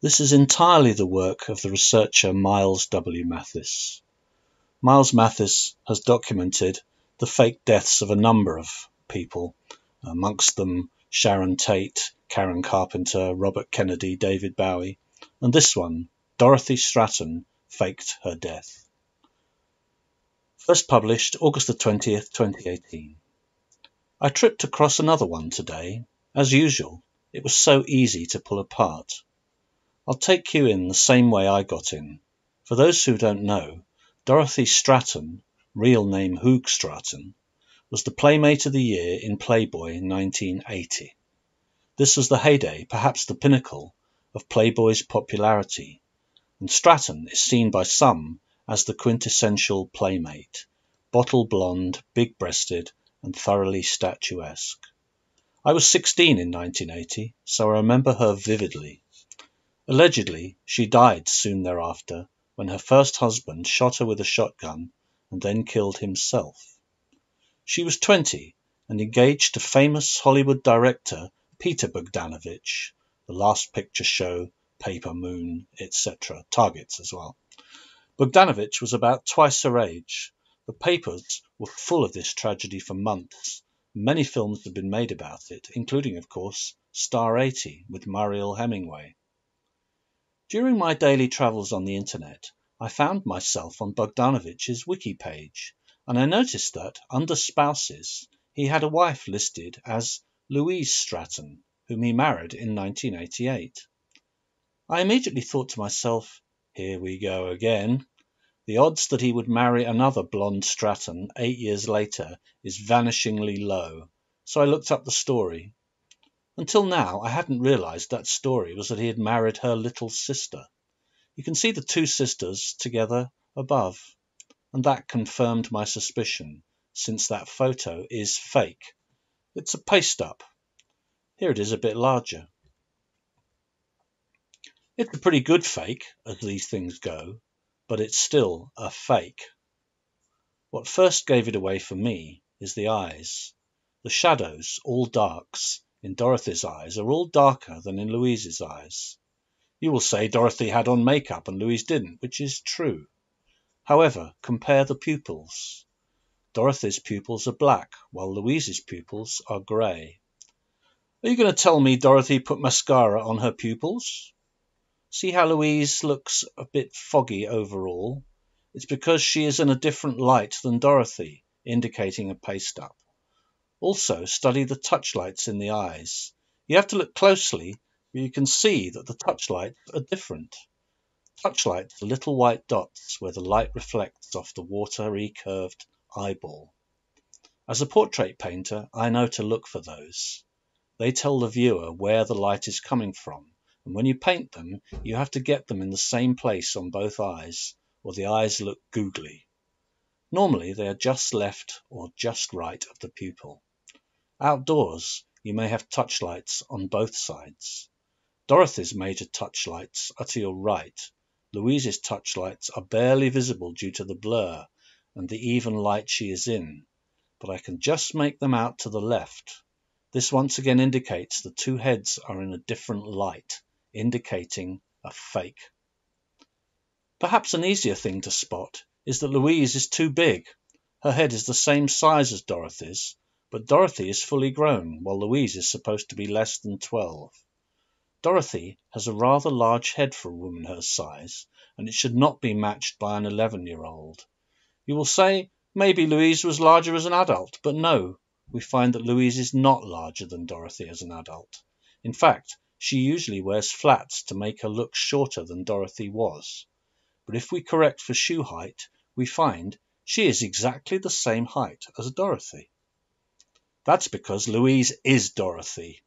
This is entirely the work of the researcher Miles W. Mathis. Miles Mathis has documented the fake deaths of a number of people, amongst them Sharon Tate, Karen Carpenter, Robert Kennedy, David Bowie, and this one, Dorothy Stratten, faked her death. First published August the 20th, 2018. I tripped across another one today. As usual, it was so easy to pull apart. I'll take you in the same way I got in. For those who don't know, Dorothy Stratten, real name Hoog Stratten, was the Playmate of the Year in Playboy in 1980. This was the heyday, perhaps the pinnacle, of Playboy's popularity, and Stratten is seen by some as the quintessential Playmate, bottle blonde, big-breasted, and thoroughly statuesque. I was 16 in 1980, so I remember her vividly. Allegedly, she died soon thereafter when her first husband shot her with a shotgun and then killed himself. She was 20 and engaged to famous Hollywood director Peter Bogdanovich, The Last Picture Show, Paper Moon, etc., Targets as well. Bogdanovich was about twice her age. The papers were full of this tragedy for months. Many films have been made about it, including, of course, Star 80 with Mariel Hemingway. During my daily travels on the internet, I found myself on Bogdanovich's wiki page, and I noticed that, under spouses, he had a wife listed as Louise Stratten, whom he married in 1988. I immediately thought to myself, here we go again. The odds that he would marry another blonde Stratten 8 years later is vanishingly low, so I looked up the story. Until now, I hadn't realized that story was that he had married her little sister. You can see the two sisters together above, and that confirmed my suspicion, since that photo is fake. It's a paste-up. Here it is a bit larger. It's a pretty good fake, as these things go, but it's still a fake. What first gave it away for me is the eyes. The shadows, all darks, in Dorothy's eyes are all darker than in Louise's eyes. You will say Dorothy had on makeup and Louise didn't, which is true. However, compare the pupils. Dorothy's pupils are black, while Louise's pupils are grey. Are you going to tell me Dorothy put mascara on her pupils? See how Louise looks a bit foggy overall? It's because she is in a different light than Dorothy, indicating a paste-up. Also, study the touchlights in the eyes. You have to look closely, but you can see that the touchlights are different. Touchlights are little white dots where the light reflects off the watery curved eyeball. As a portrait painter, I know to look for those. They tell the viewer where the light is coming from, and when you paint them, you have to get them in the same place on both eyes, or the eyes look googly. Normally, they are just left or just right of the pupil. Outdoors, you may have touchlights on both sides. Dorothy's major touchlights are to your right. Louise's touchlights are barely visible due to the blur and the even light she is in, but I can just make them out to the left. This once again indicates the two heads are in a different light, indicating a fake. Perhaps an easier thing to spot is that Louise is too big. Her head is the same size as Dorothy's, but Dorothy is fully grown, while Louise is supposed to be less than 12. Dorothy has a rather large head for a woman her size, and it should not be matched by an 11-year-old. You will say, maybe Louise was larger as an adult, but no, we find that Louise is not larger than Dorothy as an adult. In fact, she usually wears flats to make her look shorter than Dorothy was. But if we correct for shoe height, we find she is exactly the same height as Dorothy. That's because Louise is Dorothy.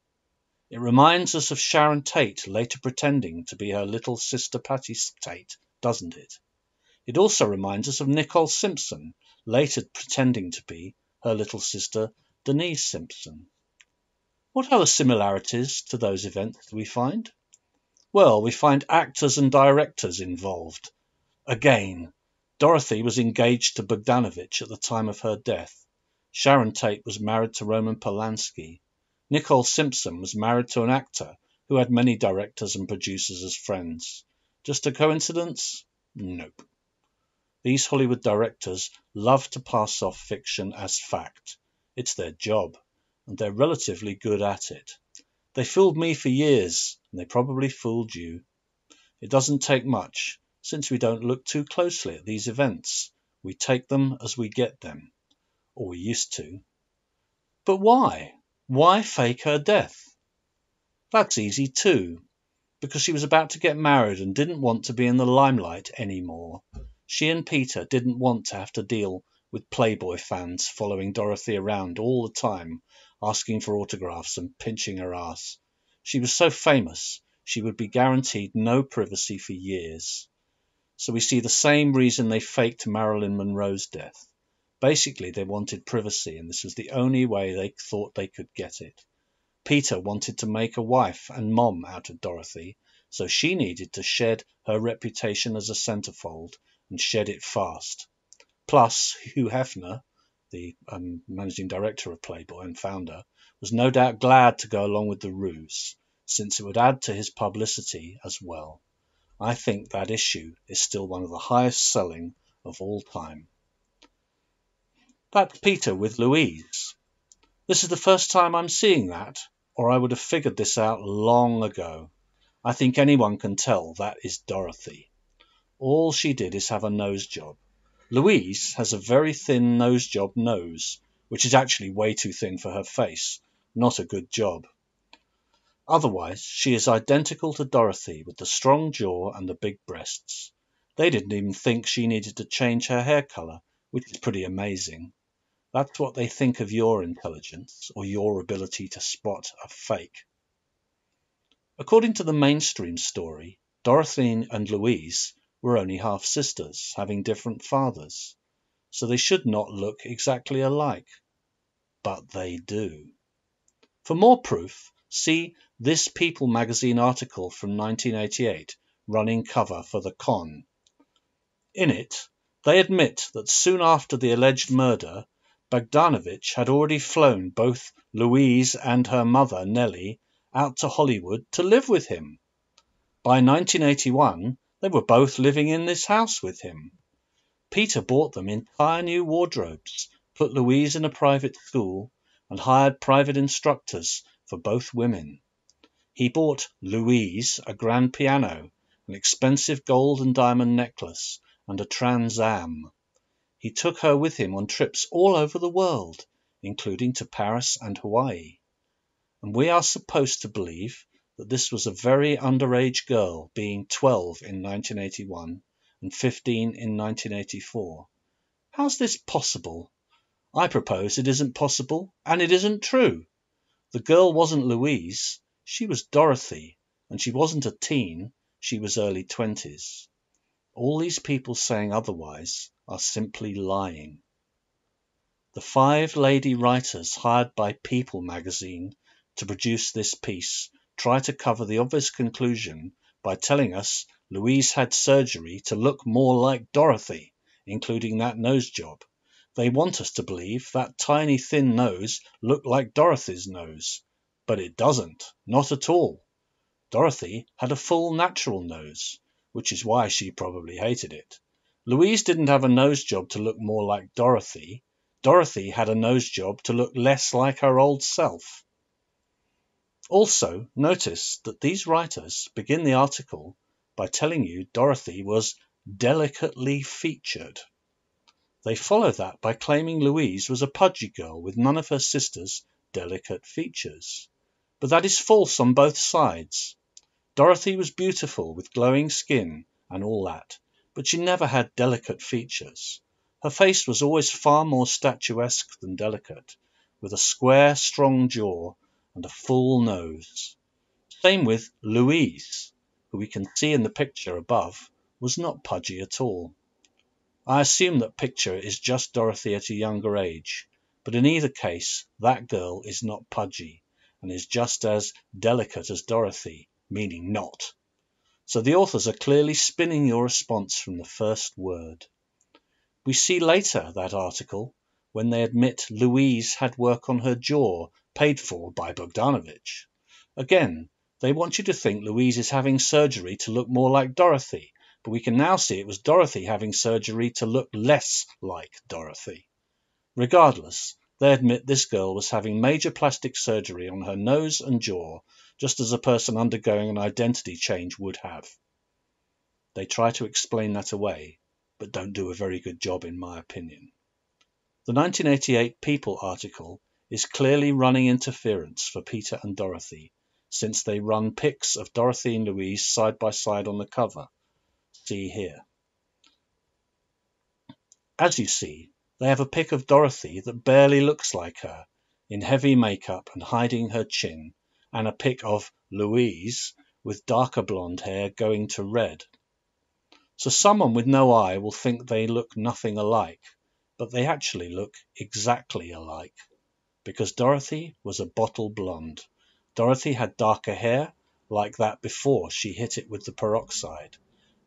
It reminds us of Sharon Tate later pretending to be her little sister Patty Tate, doesn't it? It also reminds us of Nicole Simpson, later pretending to be her little sister Denise Simpson. What other similarities to those events do we find? Well, we find actors and directors involved. Again, Dorothy was engaged to Bogdanovich at the time of her death. Sharon Tate was married to Roman Polanski. Nicole Simpson was married to an actor who had many directors and producers as friends. Just a coincidence? Nope. These Hollywood directors love to pass off fiction as fact. It's their job, and they're relatively good at it. They fooled me for years, and they probably fooled you. It doesn't take much, since we don't look too closely at these events. We take them as we get them. Or we used to. But why? Why fake her death? That's easy too, because she was about to get married and didn't want to be in the limelight anymore. She and Peter didn't want to have to deal with Playboy fans following Dorothy around all the time, asking for autographs and pinching her ass. She was so famous, she would be guaranteed no privacy for years. So we see the same reason they faked Marilyn Monroe's death. Basically, they wanted privacy, and this was the only way they thought they could get it. Peter wanted to make a wife and mom out of Dorothy, so she needed to shed her reputation as a centerfold, and shed it fast. Plus, Hugh Hefner, the managing director of Playboy and founder, was no doubt glad to go along with the ruse, since it would add to his publicity as well. I think that issue is still one of the highest selling of all time. That's Peter with Louise. This is the first time I'm seeing that, or I would have figured this out long ago. I think anyone can tell that is Dorothy. All she did is have a nose job. Louise has a very thin nose job nose, which is actually way too thin for her face. Not a good job. Otherwise, she is identical to Dorothy with the strong jaw and the big breasts. They didn't even think she needed to change her hair color, which is pretty amazing. That's what they think of your intelligence, or your ability to spot a fake. According to the mainstream story, Dorothy and Louise were only half-sisters, having different fathers, so they should not look exactly alike. But they do. For more proof, see this People magazine article from 1988, running cover for The Con. In it, they admit that soon after the alleged murder, Bogdanovich had already flown both Louise and her mother, Nellie, out to Hollywood to live with him. By 1981, they were both living in this house with him. Peter bought them entire new wardrobes, put Louise in a private school, and hired private instructors for both women. He bought Louise a grand piano, an expensive gold and diamond necklace, and a Trans Am. He took her with him on trips all over the world, including to Paris and Hawaii. And we are supposed to believe that this was a very underage girl, being 12 in 1981 and 15 in 1984. How's this possible? I propose it isn't possible, and it isn't true. The girl wasn't Louise, she was Dorothy, and she wasn't a teen, she was early 20s. All these people saying otherwise are simply lying. The 5 lady writers hired by People magazine to produce this piece try to cover the obvious conclusion by telling us Louise had surgery to look more like Dorothy, including that nose job. They want us to believe that tiny thin nose looked like Dorothy's nose, but it doesn't, not at all. Dorothy had a full natural nose, which is why she probably hated it. Louise didn't have a nose job to look more like Dorothy. Dorothy had a nose job to look less like her old self. Also, notice that these writers begin the article by telling you Dorothy was delicately featured. They follow that by claiming Louise was a pudgy girl with none of her sisters' delicate features. But that is false on both sides. Dorothy was beautiful with glowing skin and all that, but she never had delicate features. Her face was always far more statuesque than delicate, with a square, strong jaw and a full nose. Same with Louise, who we can see in the picture above, was not pudgy at all. I assume that picture is just Dorothy at a younger age, but in either case, that girl is not pudgy, and is just as delicate as Dorothy, meaning not. So the authors are clearly spinning your response from the first word. We see later that article when they admit Louise had work on her jaw paid for by Bogdanovich. Again, They want you to think Louise is having surgery to look more like Dorothy, but we can now see it was Dorothy having surgery to look less like Dorothy. Regardless, they admit this girl was having major plastic surgery on her nose and jaw, just as a person undergoing an identity change would have. They try to explain that away, but don't do a very good job in my opinion. The 1988 People article is clearly running interference for Peter and Dorothy, since they run pics of Dorothy and Louise side by side on the cover. See here. As you see, they have a pic of Dorothy that barely looks like her, in heavy makeup and hiding her chin, and a pic of Louise with darker blonde hair going to red. So someone with no eye will think they look nothing alike, but they actually look exactly alike, because Dorothy was a bottle blonde. Dorothy had darker hair, like that before she hit it with the peroxide,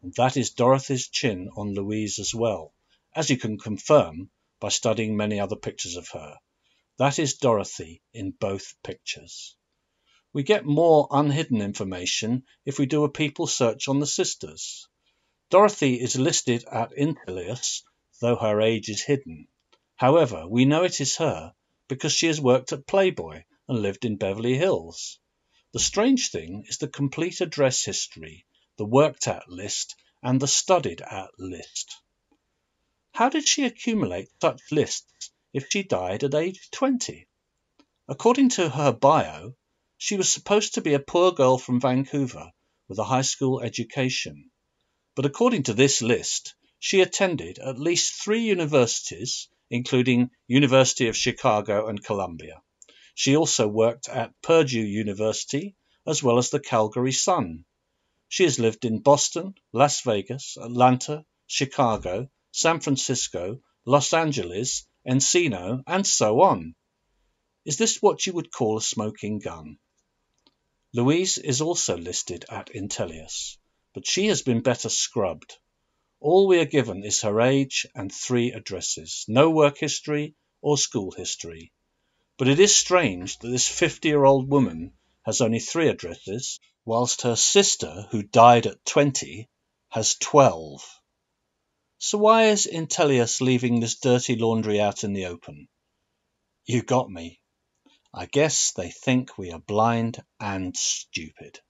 and that is Dorothy's chin on Louise as well, as you can confirm by studying many other pictures of her. That is Dorothy in both pictures. We get more unhidden information if we do a people search on the sisters. Dorothy is listed at Intellius, though her age is hidden. However, we know it is her because she has worked at Playboy and lived in Beverly Hills. The strange thing is the complete address history, the worked at list, and the studied at list. How did she accumulate such lists if she died at age 20? According to her bio, she was supposed to be a poor girl from Vancouver with a high school education. But according to this list, she attended at least 3 universities, including University of Chicago and Columbia. She also worked at Purdue University, as well as the Calgary Sun. She has lived in Boston, Las Vegas, Atlanta, Chicago, San Francisco, Los Angeles, Encino, and so on. Is this what you would call a smoking gun? Louise is also listed at Intellius, but she has been better scrubbed. All we are given is her age and 3 addresses, no work history or school history. But it is strange that this 50-year-old woman has only 3 addresses, whilst her sister, who died at 20, has 12. So why is Intellius leaving this dirty laundry out in the open? You got me. I guess they think we are blind and stupid.